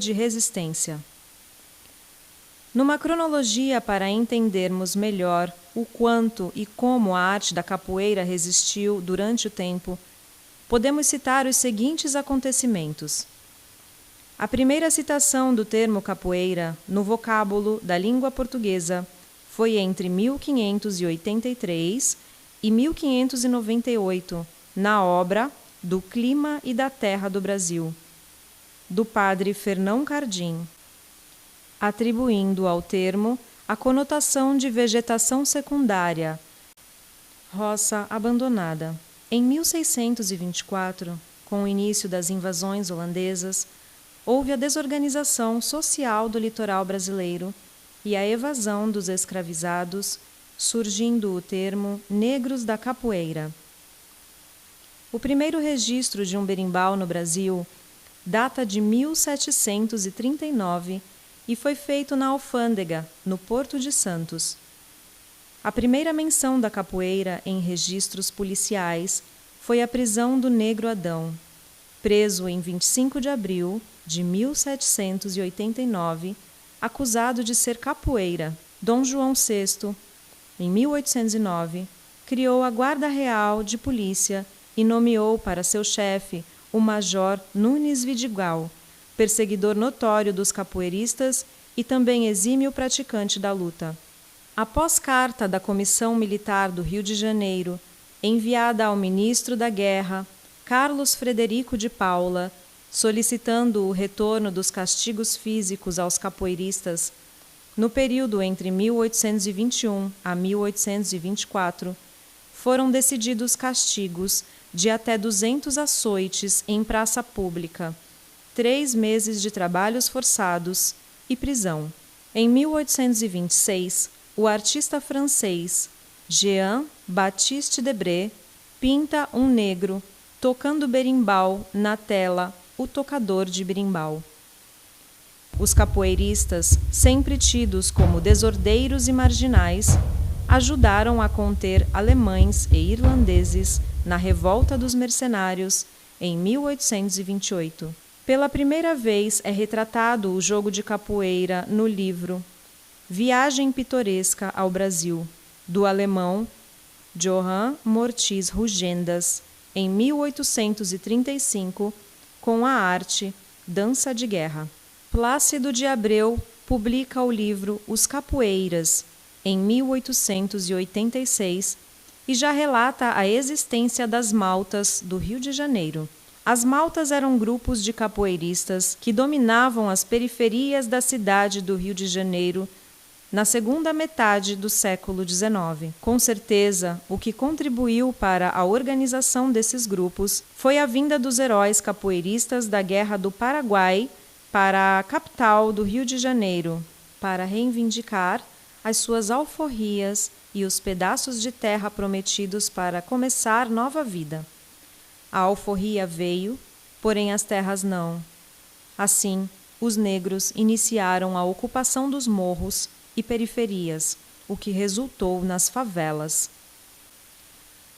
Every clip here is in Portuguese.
de resistência. Numa cronologia para entendermos melhor o quanto e como a arte da capoeira resistiu durante o tempo, podemos citar os seguintes acontecimentos. A primeira citação do termo capoeira no vocábulo da língua portuguesa foi entre 1583 e 1598, na obra Do Clima e da Terra do Brasil, do padre Fernão Cardim, atribuindo ao termo a conotação de vegetação secundária, roça abandonada. Em 1624, com o início das invasões holandesas, houve a desorganização social do litoral brasileiro e a evasão dos escravizados, surgindo o termo negros da capoeira. O primeiro registro de um berimbau no Brasil data de 1739 e foi feito na Alfândega, no Porto de Santos. A primeira menção da capoeira em registros policiais foi a prisão do negro Adão, preso em 25 de abril de 1789, acusado de ser capoeira. Dom João VI, em 1809, criou a Guarda Real de Polícia e nomeou para seu chefe o Major Nunes Vidigal, perseguidor notório dos capoeiristas e também exímio praticante da luta. Após carta da Comissão Militar do Rio de Janeiro, enviada ao ministro da Guerra, Carlos Frederico de Paula, solicitando o retorno dos castigos físicos aos capoeiristas, no período entre 1821 a 1824, foram decididos castigos de até 200 açoites em praça pública, 3 meses de trabalhos forçados e prisão. Em 1826, o artista francês Jean-Baptiste Debré pinta um negro tocando berimbau na tela O Tocador de Berimbau. Os capoeiristas, sempre tidos como desordeiros e marginais, ajudaram a conter alemães e irlandeses na Revolta dos Mercenários em 1828. Pela primeira vez é retratado o jogo de capoeira no livro Viagem Pitoresca ao Brasil, do alemão Johann Mortis Rugendas, em 1835, com a arte Dança de Guerra. Plácido de Abreu publica o livro Os Capoeiras, em 1886, e já relata a existência das maltas do Rio de Janeiro. As maltas eram grupos de capoeiristas que dominavam as periferias da cidade do Rio de Janeiro na segunda metade do século XIX. Com certeza, o que contribuiu para a organização desses grupos foi a vinda dos heróis capoeiristas da Guerra do Paraguai para a capital do Rio de Janeiro, para reivindicar as suas alforrias e os pedaços de terra prometidos para começar nova vida. A alforria veio, porém as terras não. Assim, os negros iniciaram a ocupação dos morros e periferias, o que resultou nas favelas.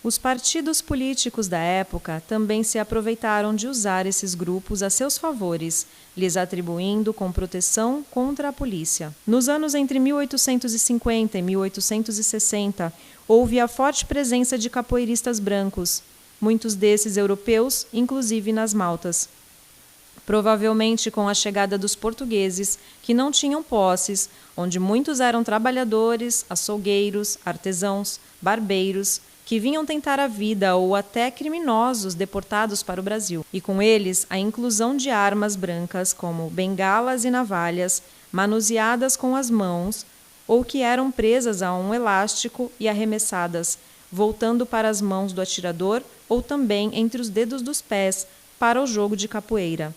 Os partidos políticos da época também se aproveitaram de usar esses grupos a seus favores, lhes atribuindo com proteção contra a polícia. Nos anos entre 1850 e 1860, houve a forte presença de capoeiristas brancos, muitos desses europeus, inclusive nas maltas. Provavelmente com a chegada dos portugueses, que não tinham posses, onde muitos eram trabalhadores, açougueiros, artesãos, barbeiros, que vinham tentar a vida ou até criminosos deportados para o Brasil, e com eles a inclusão de armas brancas como bengalas e navalhas, manuseadas com as mãos, ou que eram presas a um elástico e arremessadas, voltando para as mãos do atirador ou também entre os dedos dos pés, para o jogo de capoeira.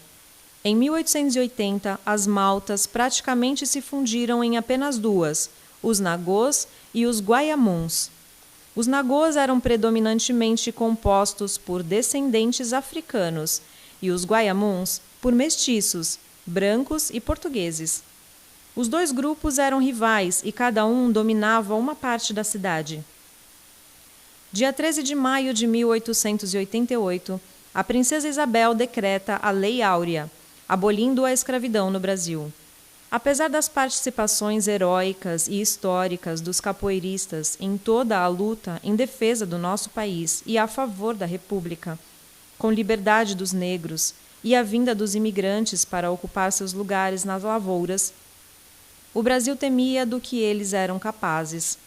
Em 1880, as maltas praticamente se fundiram em apenas duas, os nagôs e os guaiamuns. Os nagôs eram predominantemente compostos por descendentes africanos e os guaiamuns por mestiços, brancos e portugueses. Os dois grupos eram rivais e cada um dominava uma parte da cidade. Dia 13 de maio de 1888, a princesa Isabel decreta a Lei Áurea, abolindo a escravidão no Brasil. Apesar das participações heróicas e históricas dos capoeiristas em toda a luta em defesa do nosso país e a favor da República, com liberdade dos negros e a vinda dos imigrantes para ocupar seus lugares nas lavouras, o Brasil temia do que eles eram capazes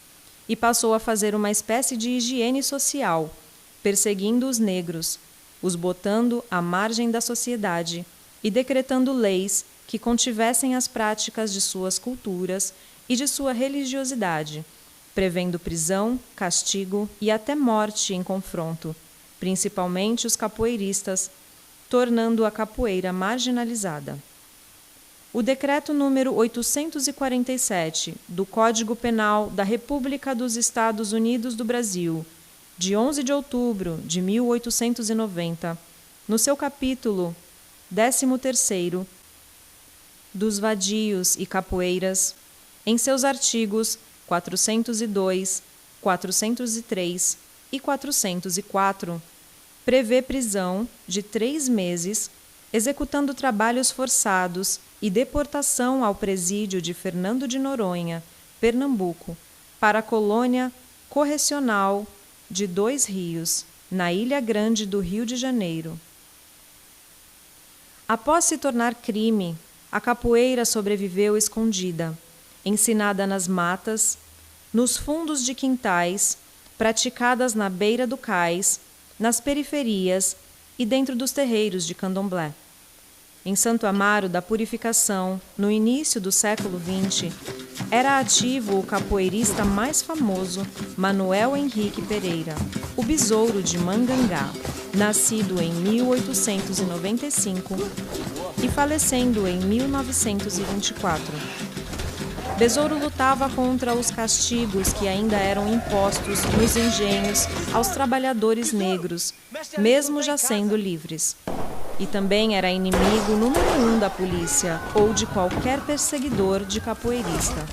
e passou a fazer uma espécie de higiene social, perseguindo os negros, os botando à margem da sociedade e decretando leis que contivessem as práticas de suas culturas e de sua religiosidade, prevendo prisão, castigo e até morte em confronto, principalmente os capoeiristas, tornando a capoeira marginalizada. O decreto número 847 do Código Penal da República dos Estados Unidos do Brasil, de 11 de outubro de 1890, no seu capítulo 13º, dos vadios e capoeiras, em seus artigos 402, 403 e 404, prevê prisão de 3 meses, executando trabalhos forçados e deportação ao presídio de Fernando de Noronha, Pernambuco, para a colônia correcional de 2 Rios, na Ilha Grande do Rio de Janeiro. Após se tornar crime, a capoeira sobreviveu escondida, ensinada nas matas, nos fundos de quintais, praticadas na beira do cais, nas periferias e dentro dos terreiros de candomblé. Em Santo Amaro da Purificação, no início do século XX, era ativo o capoeirista mais famoso, Manuel Henrique Pereira, o Besouro de Mangangá, nascido em 1895 e falecendo em 1924. Besouro lutava contra os castigos que ainda eram impostos nos engenhos aos trabalhadores negros, mesmo já sendo livres. E também era inimigo número 1 da polícia ou de qualquer perseguidor de capoeirista.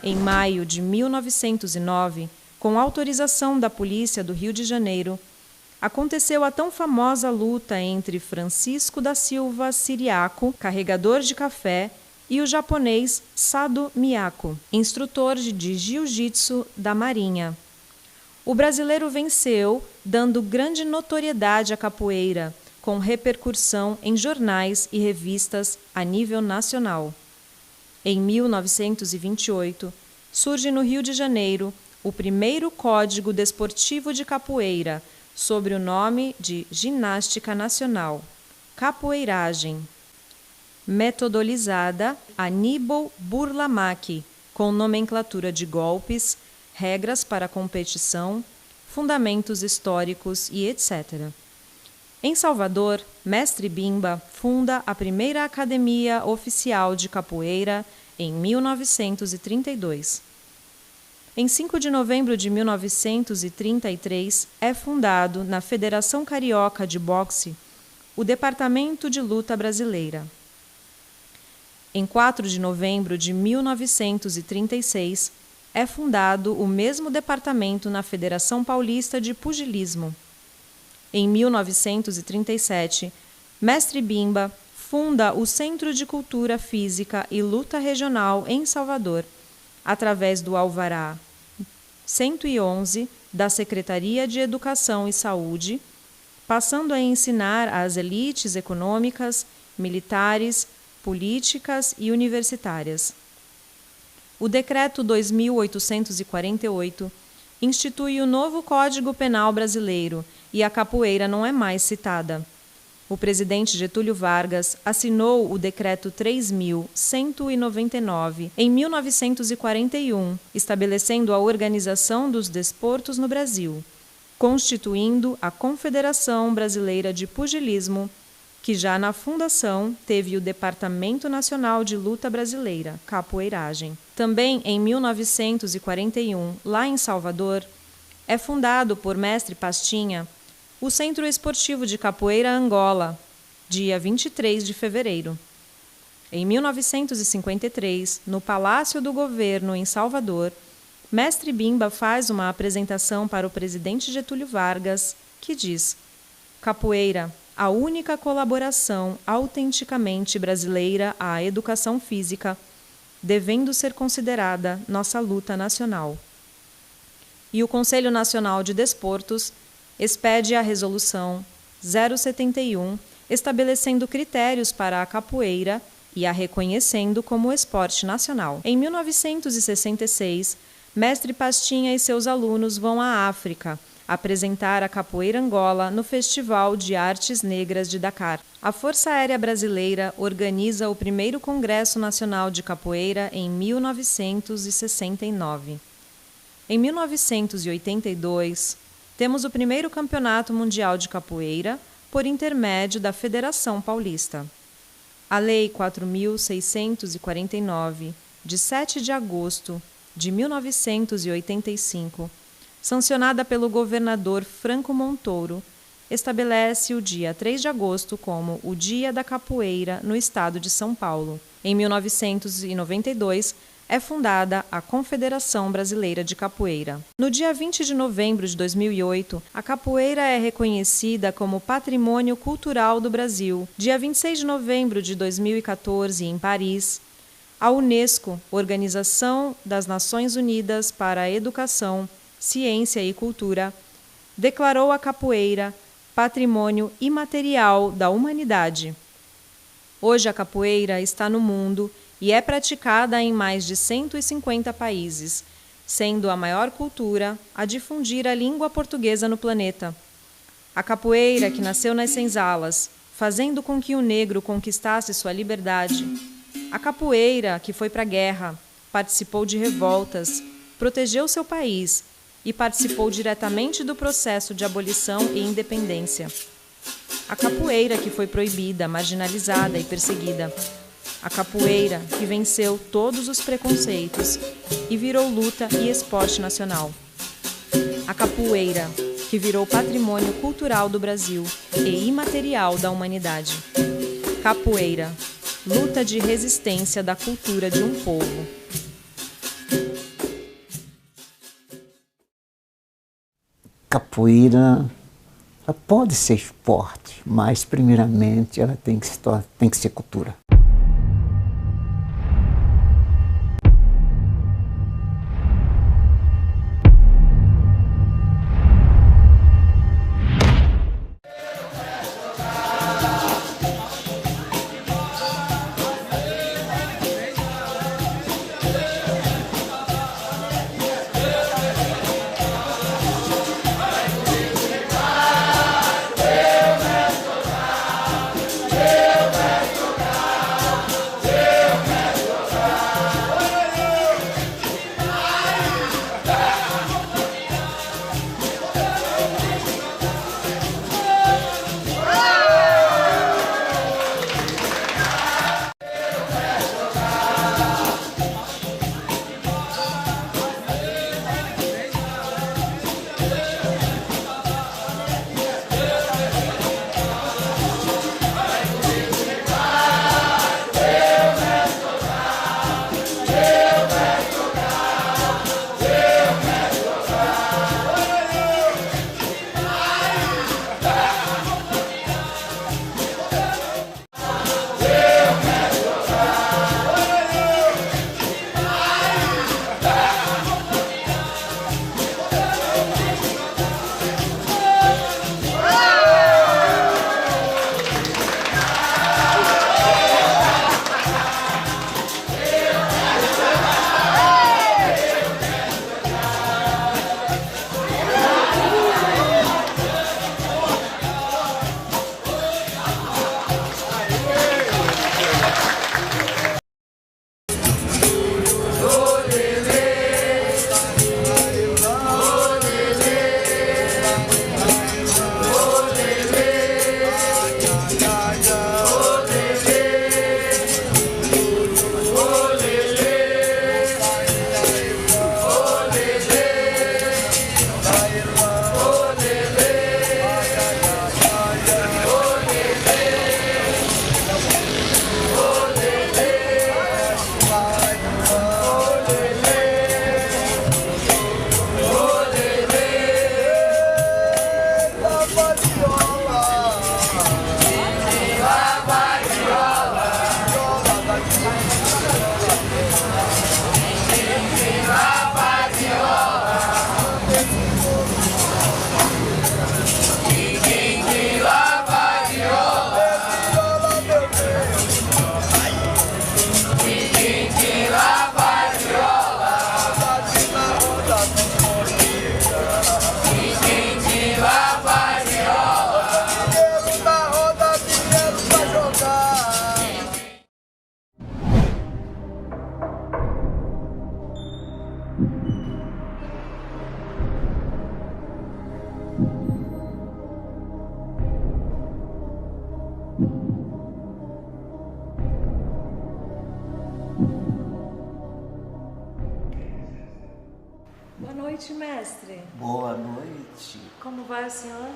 Em maio de 1909, com autorização da polícia do Rio de Janeiro, aconteceu a tão famosa luta entre Francisco da Silva Siriaco, carregador de café, e o japonês Sado Miyako, instrutor de jiu-jitsu da Marinha. O brasileiro venceu, dando grande notoriedade à capoeira, com repercussão em jornais e revistas a nível nacional. Em 1928, surge no Rio de Janeiro o primeiro Código Desportivo de Capoeira, sob o nome de Ginástica Nacional, Capoeiragem, metodolizada Aníbal Burlamaque, com nomenclatura de golpes, regras para competição, fundamentos históricos e etc. Em Salvador, Mestre Bimba funda a primeira academia oficial de capoeira em 1932. Em 5 de novembro de 1933, é fundado, na Federação Carioca de Boxe, o Departamento de Luta Brasileira. Em 4 de novembro de 1936, é fundado o mesmo departamento na Federação Paulista de Pugilismo. Em 1937, Mestre Bimba funda o Centro de Cultura Física e Luta Regional em Salvador, através do Alvará 111 da Secretaria de Educação e Saúde, passando a ensinar às elites econômicas, militares, políticas e universitárias. O Decreto 2848 institui o novo Código Penal brasileiro e a capoeira não é mais citada. O presidente Getúlio Vargas assinou o Decreto 3.199 em 1941, estabelecendo a organização dos desportos no Brasil, constituindo a Confederação Brasileira de Pugilismo, que já na fundação teve o Departamento Nacional de Luta Brasileira, Capoeiragem. Também em 1941, lá em Salvador, é fundado por Mestre Pastinha o Centro Esportivo de Capoeira Angola, dia 23 de fevereiro. Em 1953, no Palácio do Governo, em Salvador, Mestre Bimba faz uma apresentação para o presidente Getúlio Vargas, que diz: capoeira, a única colaboração autenticamente brasileira à educação física, devendo ser considerada nossa luta nacional. E o Conselho Nacional de Desportos expede a Resolução 071, estabelecendo critérios para a capoeira e a reconhecendo como esporte nacional. Em 1966, Mestre Pastinha e seus alunos vão à África apresentar a capoeira Angola no Festival de Artes Negras de Dakar. A Força Aérea Brasileira organiza o primeiro Congresso Nacional de Capoeira em 1969. Em 1982, temos o primeiro Campeonato Mundial de Capoeira por intermédio da Federação Paulista. A Lei 4.649, de 7 de agosto de 1985, sancionada pelo governador Franco Montoro, estabelece o dia 3 de agosto como o Dia da Capoeira no estado de São Paulo. Em 1992, é fundada a Confederação Brasileira de Capoeira. No dia 20 de novembro de 2008, a capoeira é reconhecida como Patrimônio Cultural do Brasil. Dia 26 de novembro de 2014, em Paris, a Unesco, Organização das Nações Unidas para a Educação, Ciência e Cultura, declarou a capoeira Patrimônio Imaterial da Humanidade. Hoje a capoeira está no mundo e é praticada em mais de 150 países, sendo a maior cultura a difundir a língua portuguesa no planeta. A capoeira, que nasceu nas senzalas, fazendo com que o negro conquistasse sua liberdade. A capoeira, que foi para a guerra, participou de revoltas, protegeu seu país e participou diretamente do processo de abolição e independência. A capoeira, que foi proibida, marginalizada e perseguida. A capoeira, que venceu todos os preconceitos e virou luta e esporte nacional. A capoeira, que virou patrimônio cultural do Brasil e imaterial da humanidade. Capoeira, luta de resistência da cultura de um povo. Capoeira, ela pode ser esporte, mas primeiramente ela tem que ser cultura. Boa noite, mestre. Boa noite. Como vai o senhor?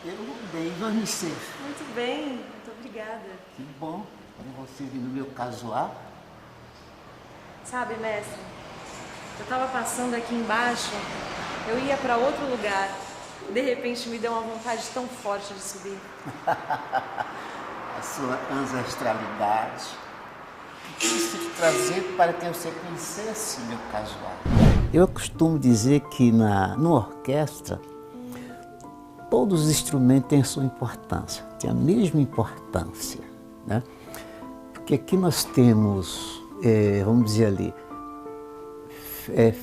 Eu vou bem, vai ser. Muito bem, muito obrigada. Que bom você vir no meu casuar. Sabe, mestre, eu estava passando aqui embaixo, eu ia para outro lugar. De repente me deu uma vontade tão forte de subir. A sua ancestralidade quis te trazer para que você conhecesse meu casual. Eu costumo dizer que na orquestra todos os instrumentos têm a sua importância, têm a mesma importância, né? Porque aqui nós temos, vamos dizer ali,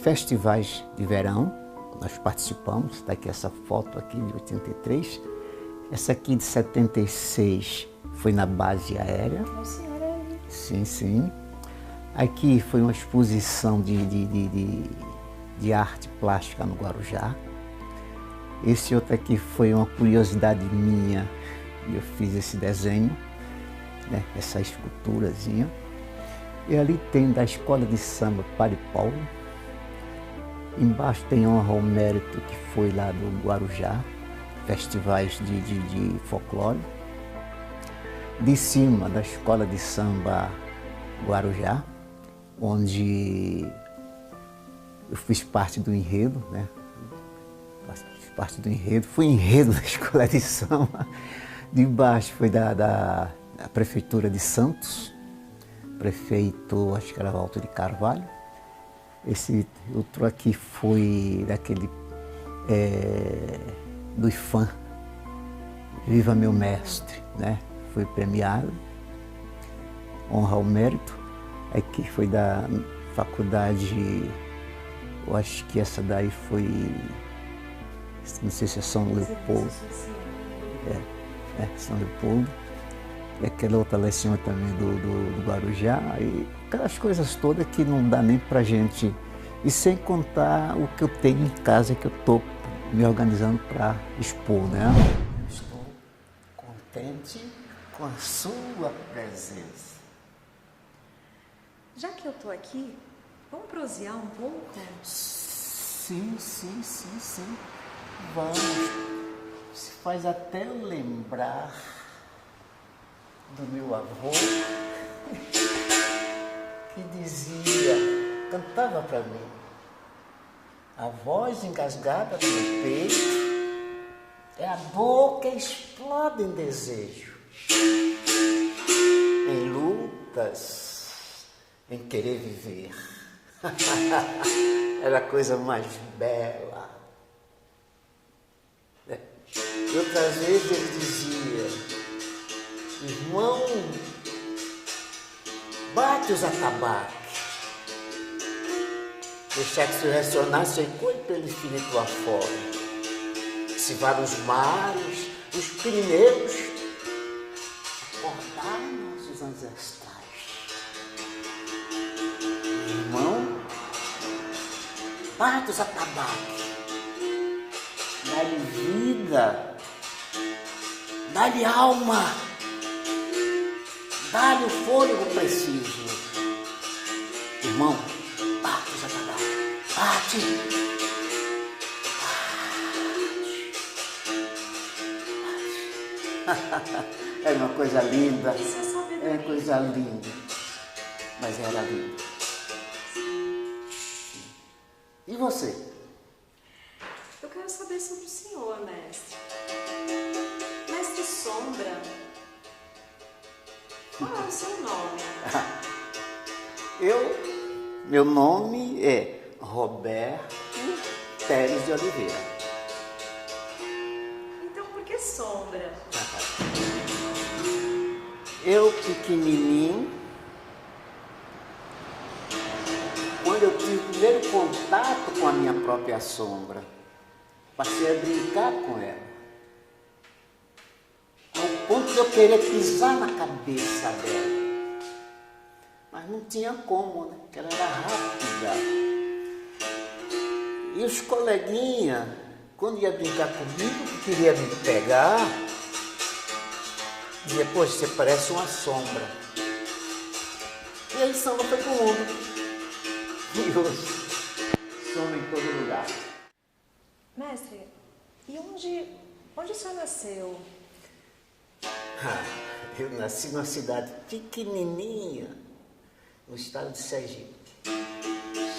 festivais de verão, nós participamos, está aqui essa foto aqui de 83, essa aqui de 76 foi na base aérea. Nossa senhora, é ali. Sim, sim. Aqui foi uma exposição de arte plástica no Guarujá. Esse outro aqui foi uma curiosidade minha, eu fiz esse desenho, né, essa esculturazinha. E ali tem da Escola de Samba Padre Paulo. Embaixo tem honra ao mérito que foi lá do Guarujá, festivais de folclore. De cima da Escola de Samba Guarujá, onde eu fiz parte do enredo, né? Fiz parte do enredo, fui enredo da Escola de Samba. De baixo foi da Prefeitura de Santos, prefeito, acho que era Walter de Carvalho. Esse outro aqui foi daquele do IFAM, Viva Meu Mestre, né? Foi premiado, honra ao mérito. Aqui foi da faculdade, eu acho que essa daí foi, não sei se é São Leopoldo. São Leopoldo. E aquela outra lá em cima também do Guarujá. E aquelas coisas todas que não dá nem pra gente. E sem contar o que eu tenho em casa, que eu estou me organizando para expor, né? Eu estou contente com a sua presença. Já que eu tô aqui, vamos prosear um pouco? Sim. Vamos. Se faz até eu lembrar do meu avô, que dizia, cantava para mim, a voz engasgada do meu peito é a dor que explode em desejo, em lutas, em querer viver. Era a coisa mais bela. E outras vezes ele dizia, irmão, bate os atabaques, deixar que se ressonasse ecoe pelo infinito afora. Se vá nos mares, os Pirineus, acordar nossos ancestrais. Irmão, bate os atabaques, dá-lhe vida, dá-lhe alma, dá-lhe o fôlego preciso. Irmão, bate os atabaques, bate. Era uma coisa linda, era coisa linda, mas era linda. E você? Eu quero saber sobre o senhor, mestre. Mestre Sombra, qual é o seu nome? Meu nome é Roberto Teres de Oliveira. Então por que Sombra? Eu, pequenininho, quando eu tive o primeiro contato com a minha própria sombra, passei a brincar com ela, ao ponto de eu querer pisar na cabeça dela. Mas não tinha como, né? Porque ela era rápida. E os coleguinhas, quando ia brincar comigo, que queria me pegar, dizia, poxa, você parece uma sombra. E aí samba foi pro mundo. E hoje, sombra em todo lugar. Mestre, e onde o senhor nasceu? Eu nasci numa cidade pequenininha, no estado de Sergipe,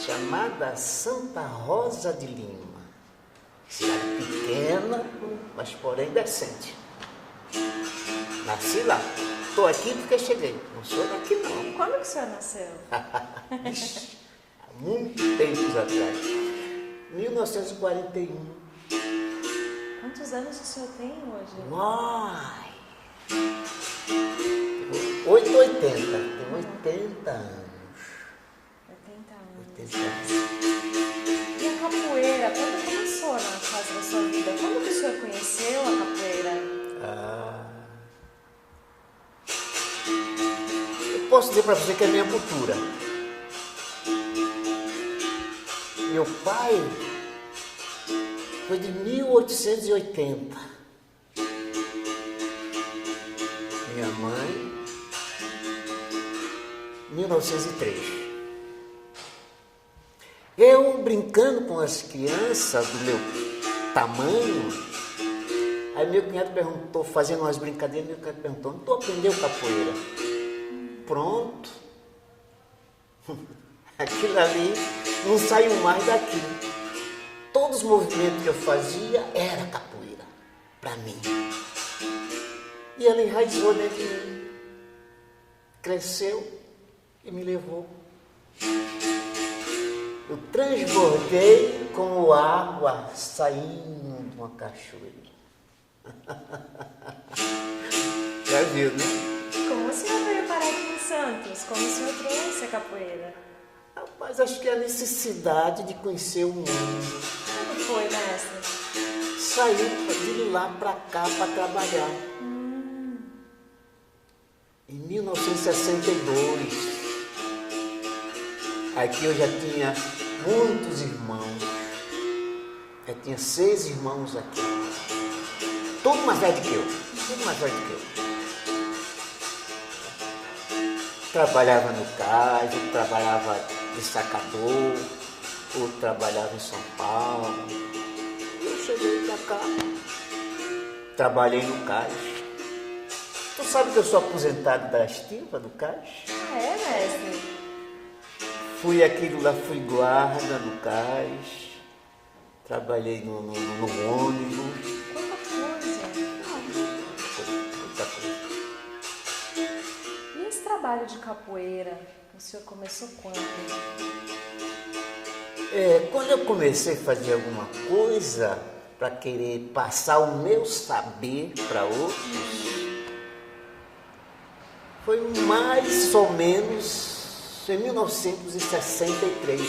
chamada Santa Rosa de Lima. Cidade pequena, mas porém decente. Nasci lá. Estou aqui porque cheguei. Não sou daqui, não. Quando que o senhor nasceu? Ixi, há muito tempo atrás. 1941. Quantos anos o senhor tem hoje? Ai! 880. Tem 80 anos. 80 anos. 80 anos. E a capoeira, quando começou na fase da sua vida? Quando que o senhor conheceu a capoeira? Eu posso dizer para você que é a minha cultura. Meu pai foi de 1880. Minha mãe, 1903. Eu brincando com as crianças do meu tamanho, aí meu cunhado perguntou, fazendo umas brincadeiras, meu cunhado perguntou, tu aprendeu capoeira? Pronto. Aquilo ali não saiu mais daqui. Todos os movimentos que eu fazia era capoeira, para mim. E ela enraizou dentro de mim. Cresceu e me levou. Eu transbordei como água saindo de uma cachoeira. Já viu, né? Como o senhor veio parar aqui em Santos? Como o senhor trouxe a capoeira? Rapaz, acho que é a necessidade de conhecer o mundo. Como foi, mestre? Saí de lá para cá para trabalhar. Em 1962. Aqui eu já tinha muitos irmãos. Já tinha 6 irmãos aqui. Todo mais velho que eu. Todo mais velho que eu. Trabalhava no cais, eu trabalhava de sacador, outro trabalhava em São Paulo. Eu cheguei pra cá, trabalhei no cais. Tu sabe que eu sou aposentado da estiva do cais? Ah, é, mestre? Fui aquilo lá, fui guarda no cais, trabalhei no ônibus. Quanta coisa! Muita coisa. E esse trabalho de capoeira, o senhor começou quando? Quando eu comecei a fazer alguma coisa para querer passar o meu saber para outros, foi mais ou menos em 1963.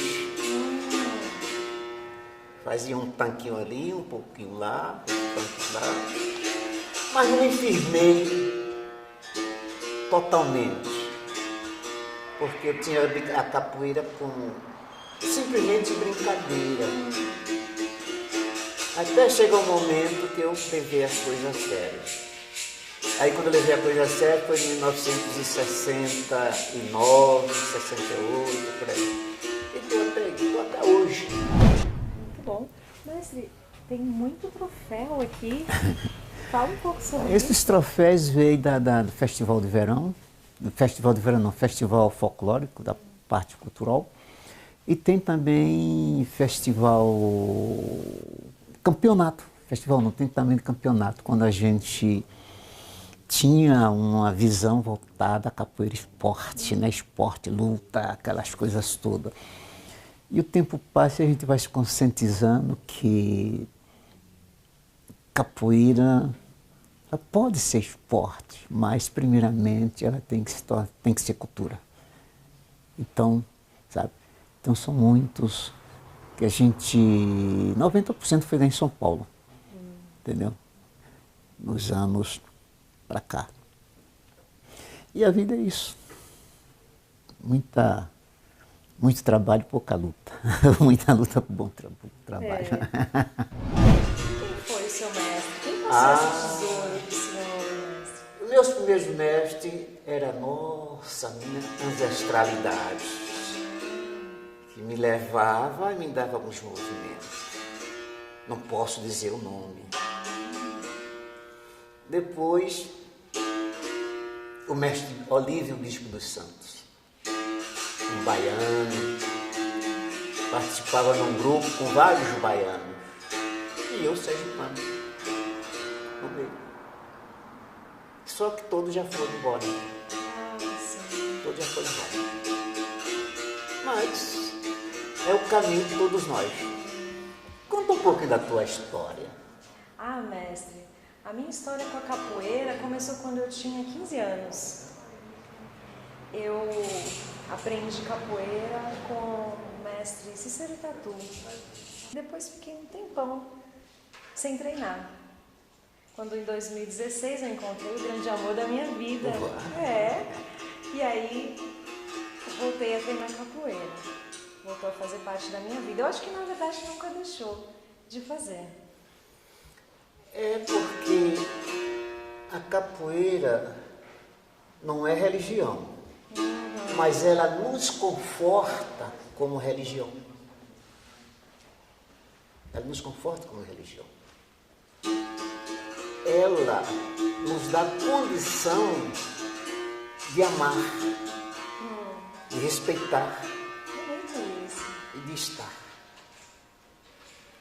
Fazia um tanquinho ali, um pouquinho lá, um tanquinho lá, mas não me firmei totalmente, porque eu tinha a capoeira como simplesmente brincadeira. Até chegou um momento que eu levei as coisas a sério. Aí quando eu levei a coisa a sério foi em 1969, 68, por aí. E estou até hoje. Muito bom. Mestre, tem muito troféu aqui. Fala um pouco sobre isso. Esses troféus veio do Festival de Verão, Festival Folclórico, da parte cultural. E tem também campeonato, tem também campeonato, quando a gente tinha uma visão voltada à capoeira esporte, né? Esporte, luta, aquelas coisas todas. E o tempo passa e a gente vai se conscientizando que capoeira ela pode ser esporte, mas primeiramente ela tem que ser cultura. Então, sabe? Então são muitos que a gente... 90% foi lá em São Paulo, entendeu? Nos anos para cá. E a vida é isso. Muito trabalho, pouca luta. Muita luta, bom trabalho. Quem foi o seu mestre? Quem passou esse tesouro do senhor, mestre? Os meus primeiros mestres eram, nossa, minha ancestralidade. que me levava e me dava alguns movimentos. Não posso dizer o nome. Depois, o mestre Olívio Bispo dos Santos, um baiano, participava num grupo com vários baianos, e eu sergipano, no meio. Só que todos já foram embora. Todos já foram embora. Mas é o caminho de todos nós. Conta um pouco da tua história. Ah, mestre, a minha história com a capoeira começou quando eu tinha 15 anos. Eu aprendi capoeira com o mestre Cícero Tatu. Depois fiquei um tempão sem treinar. Quando em 2016 eu encontrei o grande amor da minha vida. E aí voltei a treinar capoeira. Voltou a fazer parte da minha vida. Eu acho que na verdade nunca deixou de fazer. É porque a capoeira não é religião, mas ela nos conforta como religião. Ela nos conforta como religião. Ela nos dá condição de amar, de respeitar e de estar.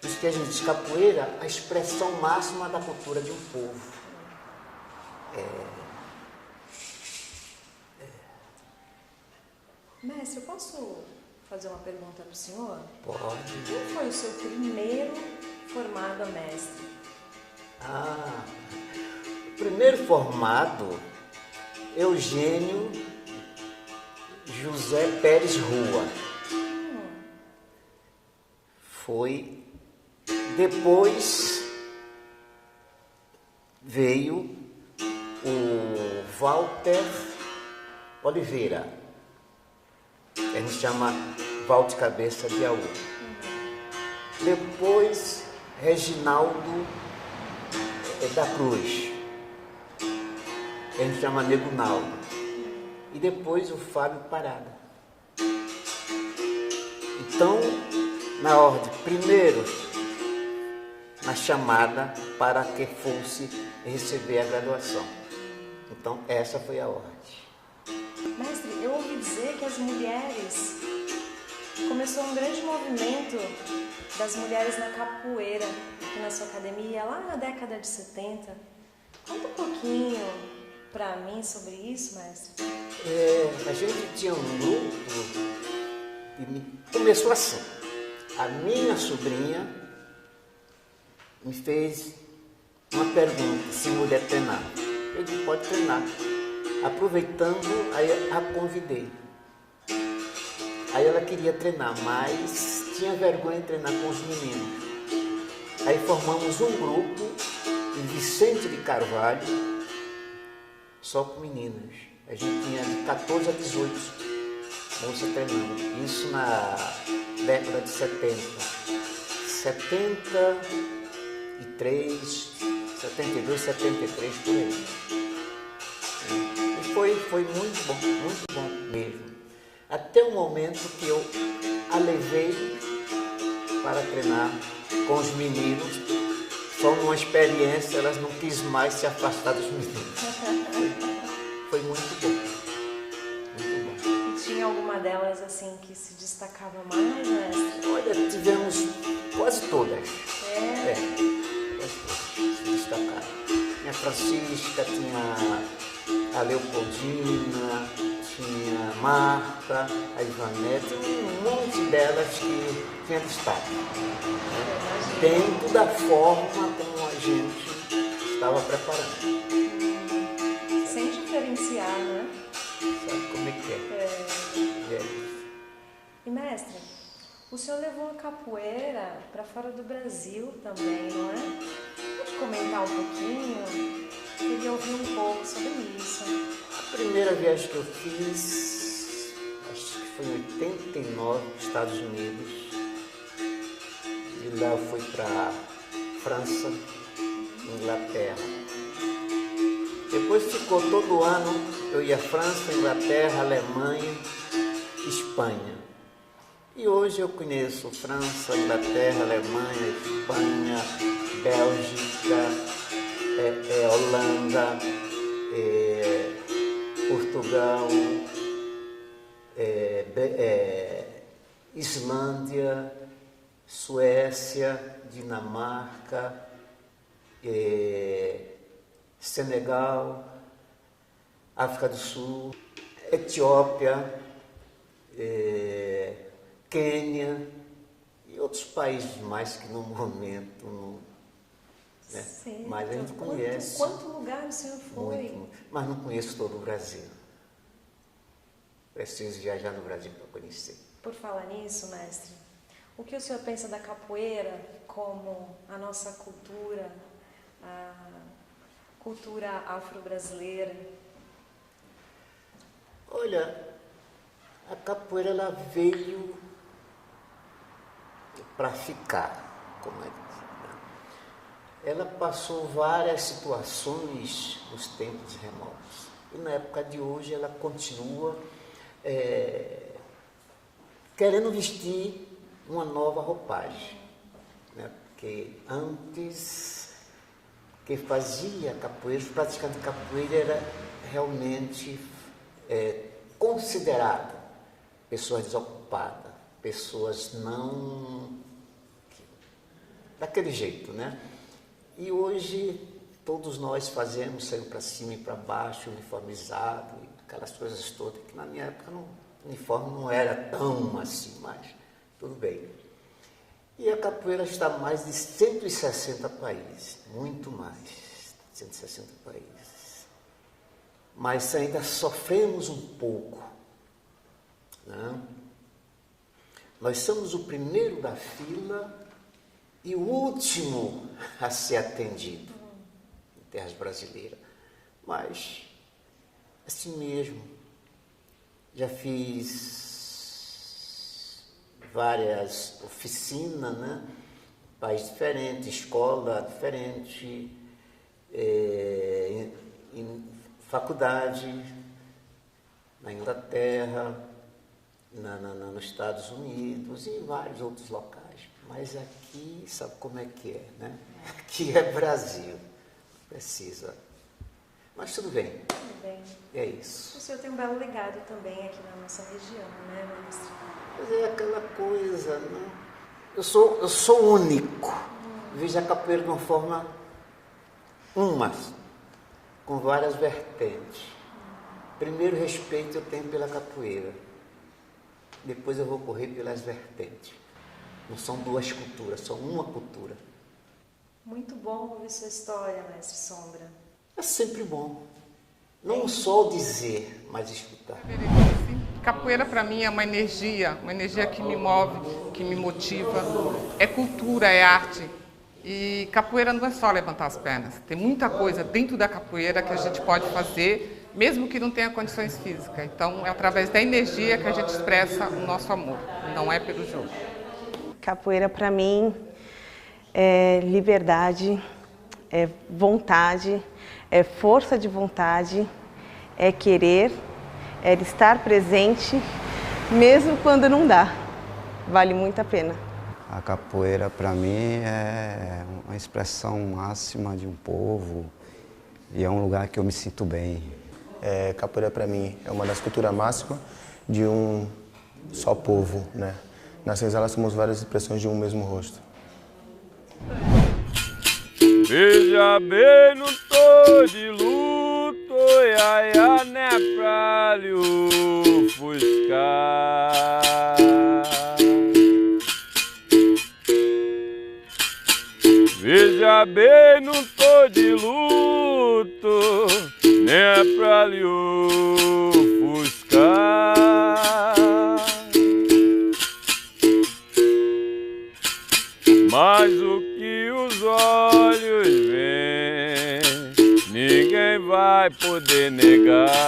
Por isso que a gente diz capoeira, a expressão máxima da cultura de um povo. Mestre, eu posso fazer uma pergunta para o senhor? Pode. Quem foi o seu primeiro formado a mestre? O primeiro formado, Eugênio José Pérez Rua. Foi. Depois veio o Walter Oliveira, que a gente chama Walter Cabeça de Aú. Depois, Reginaldo da Cruz, que a gente chama Nego Naldo. E depois o Fábio Parada. Então, na ordem, primeiro, na chamada para que fosse receber a graduação. Então, essa foi a ordem. Mestre, eu ouvi dizer que as mulheres... Começou um grande movimento das mulheres na capoeira aqui na sua academia, lá na década de 70. Conta um pouquinho para mim sobre isso, mestre. A gente tinha um grupo e começou assim. A minha sobrinha me fez uma pergunta, se mulher treinar. Eu disse, pode treinar. Aproveitando, aí a convidei. Aí ela queria treinar, mas tinha vergonha de treinar com os meninos. Aí formamos um grupo em Vicente de Carvalho, só com meninas. A gente tinha de 14 a 18 moças treinando. Isso na década de 70. 73, 72, 73, por aí. E foi muito bom mesmo. Até o momento que eu a levei para treinar com os meninos, só numa experiência, elas não quis mais se afastar dos meninos. Foi muito bom. Muito bom. E tinha alguma delas assim que se destacava mais, mestre? Olha, tivemos quase todas. Quase todas se destacaram. Tinha a Francisca, tinha a Leopoldina, tinha a Marta, a Ivanete, um monte delas que tinha destaque. Dentro da forma como a gente estava preparando. Sem diferenciar, né? Sabe como é que é? E mestre, o senhor levou a capoeira para fora do Brasil também, não é? Pode comentar um pouquinho? Queria ouvir um pouco sobre isso. A primeira viagem que eu fiz, acho que foi em 89, Estados Unidos. De lá eu fui para França, Inglaterra. Depois ficou todo ano, eu ia França, Inglaterra, Alemanha, Espanha. E hoje eu conheço França, Inglaterra, Alemanha, Espanha, Bélgica, Holanda, Portugal, Islândia, Suécia, Dinamarca, Senegal, África do Sul, Etiópia, Quênia e outros países mais que no momento não, né? Certo. Mas a gente conhece. Quanto lugar o senhor foi? Muito, mas não conheço todo o Brasil. Preciso viajar no Brasil para conhecer. Por falar nisso, mestre, o que o senhor pensa da capoeira como a nossa cultura, a cultura afro-brasileira? Olha, a capoeira ela veio para ficar, como é que ela passou várias situações nos tempos remotos. E na época de hoje ela continua querendo vestir uma nova roupagem, né? Porque antes, quem fazia capoeira, os praticantes de capoeira era realmente considerado pessoas desocupadas, pessoas não daquele jeito, né? E hoje todos nós fazemos, saímos para cima e para baixo, uniformizado, aquelas coisas todas, que na minha época o uniforme não era tão assim, mas tudo bem. E a capoeira está em mais de 160 países, muito mais, 160 países. Mas ainda sofremos um pouco, né? Nós somos o primeiro da fila e o último a ser atendido em terras brasileiras. Mas, assim mesmo, já fiz várias oficinas, né? País diferente, escola diferente, em faculdade, na Inglaterra, nos Estados Unidos e em vários outros locais. Mas aqui, sabe como é que é, né? Aqui é Brasil, precisa. Mas tudo bem. Tudo bem. É isso. O senhor tem um belo legado também aqui na nossa região, né, mestre? Mas é aquela coisa, né? Eu sou único. Vejo a capoeira de uma forma com várias vertentes. Primeiro respeito eu tenho pela capoeira. Depois eu vou correr pelas vertentes. Não são duas culturas, são uma cultura. Muito bom ouvir sua história, mestre Sombra. É sempre bom. Não só dizer, mas escutar. Capoeira para mim é uma energia que me move, que me motiva. É cultura, é arte. E capoeira não é só levantar as pernas. Tem muita coisa dentro da capoeira que a gente pode fazer, mesmo que não tenha condições físicas. Então é através da energia que a gente expressa o nosso amor, não é pelo jogo. Capoeira para mim é liberdade, é vontade, é força de vontade, é querer, é estar presente, mesmo quando não dá. Vale muito a pena. A capoeira para mim é uma expressão máxima de um povo e é um lugar que eu me sinto bem. Capoeira para mim é uma das culturas máximas de um só povo, né? Na senzala somos várias expressões de um mesmo rosto. Veja bem, não tô de luto, iaia, né, pra lhe ofuscar. Veja bem, não tô de luto, nem é pra lhe ofuscar. Mas o que os olhos veem, ninguém vai poder negar.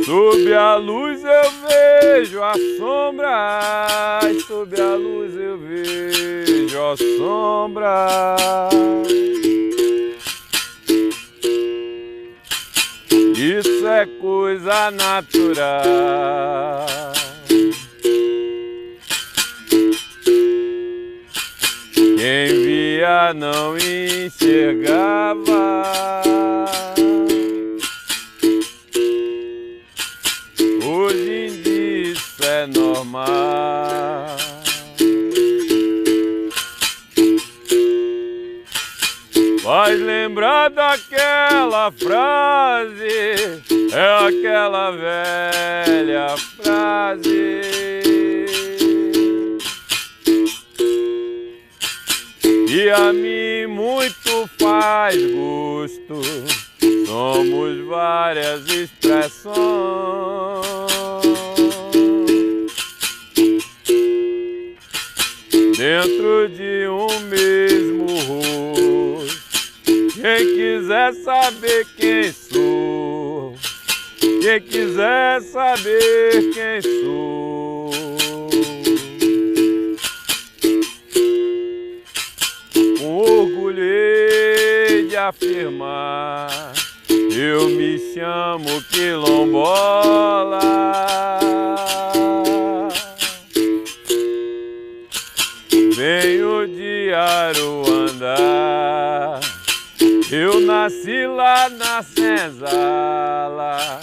Sob a luz eu vejo a sombra, sob a luz eu vejo a sombra. E isso é coisa natural. Quem via não enxergava. Hoje em dia isso é normal. Faz lembrar daquela frase, é aquela velha frase. E a mim muito faz gosto, somos várias expressões. Dentro de um mesmo rosto. Quem quiser saber quem sou, quem quiser saber quem sou, orgulhei de afirmar, eu me chamo Quilombola. Venho de Aruandá, eu nasci lá na senzala,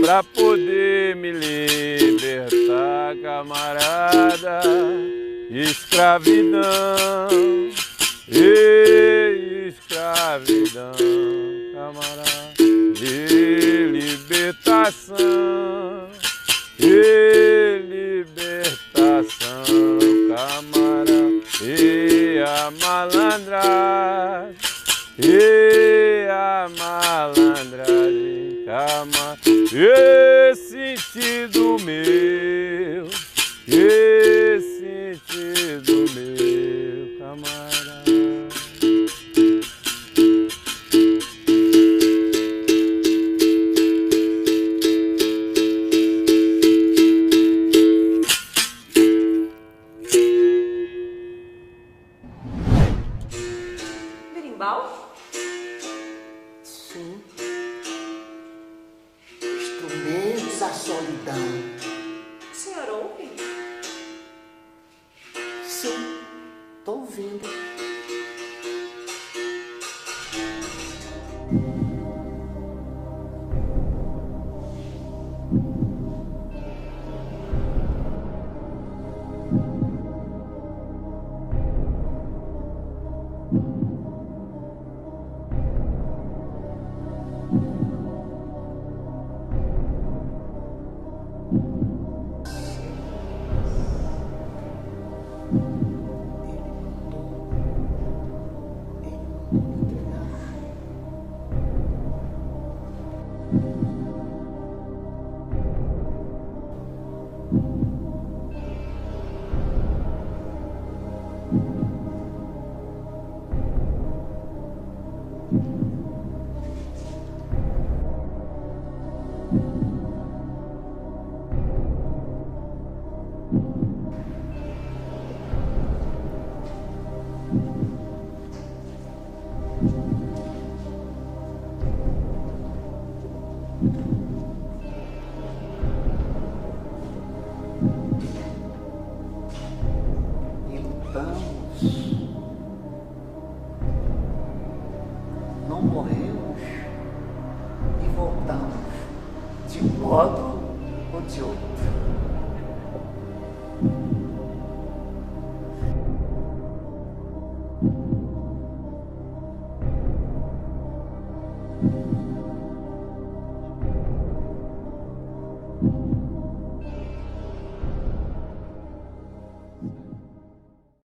pra poder me libertar, camarada. Escravidão, escravidão, camarada. E libertação, camarada. E a malandragem, e a malandragem, camarada. E sentido meu, e sentido meu, camarada. Berimbau? Sim. Instrumentos da solidão. O senhor ouve? Sim, tô ouvindo. Não morremos e voltamos de um modo ou de outro.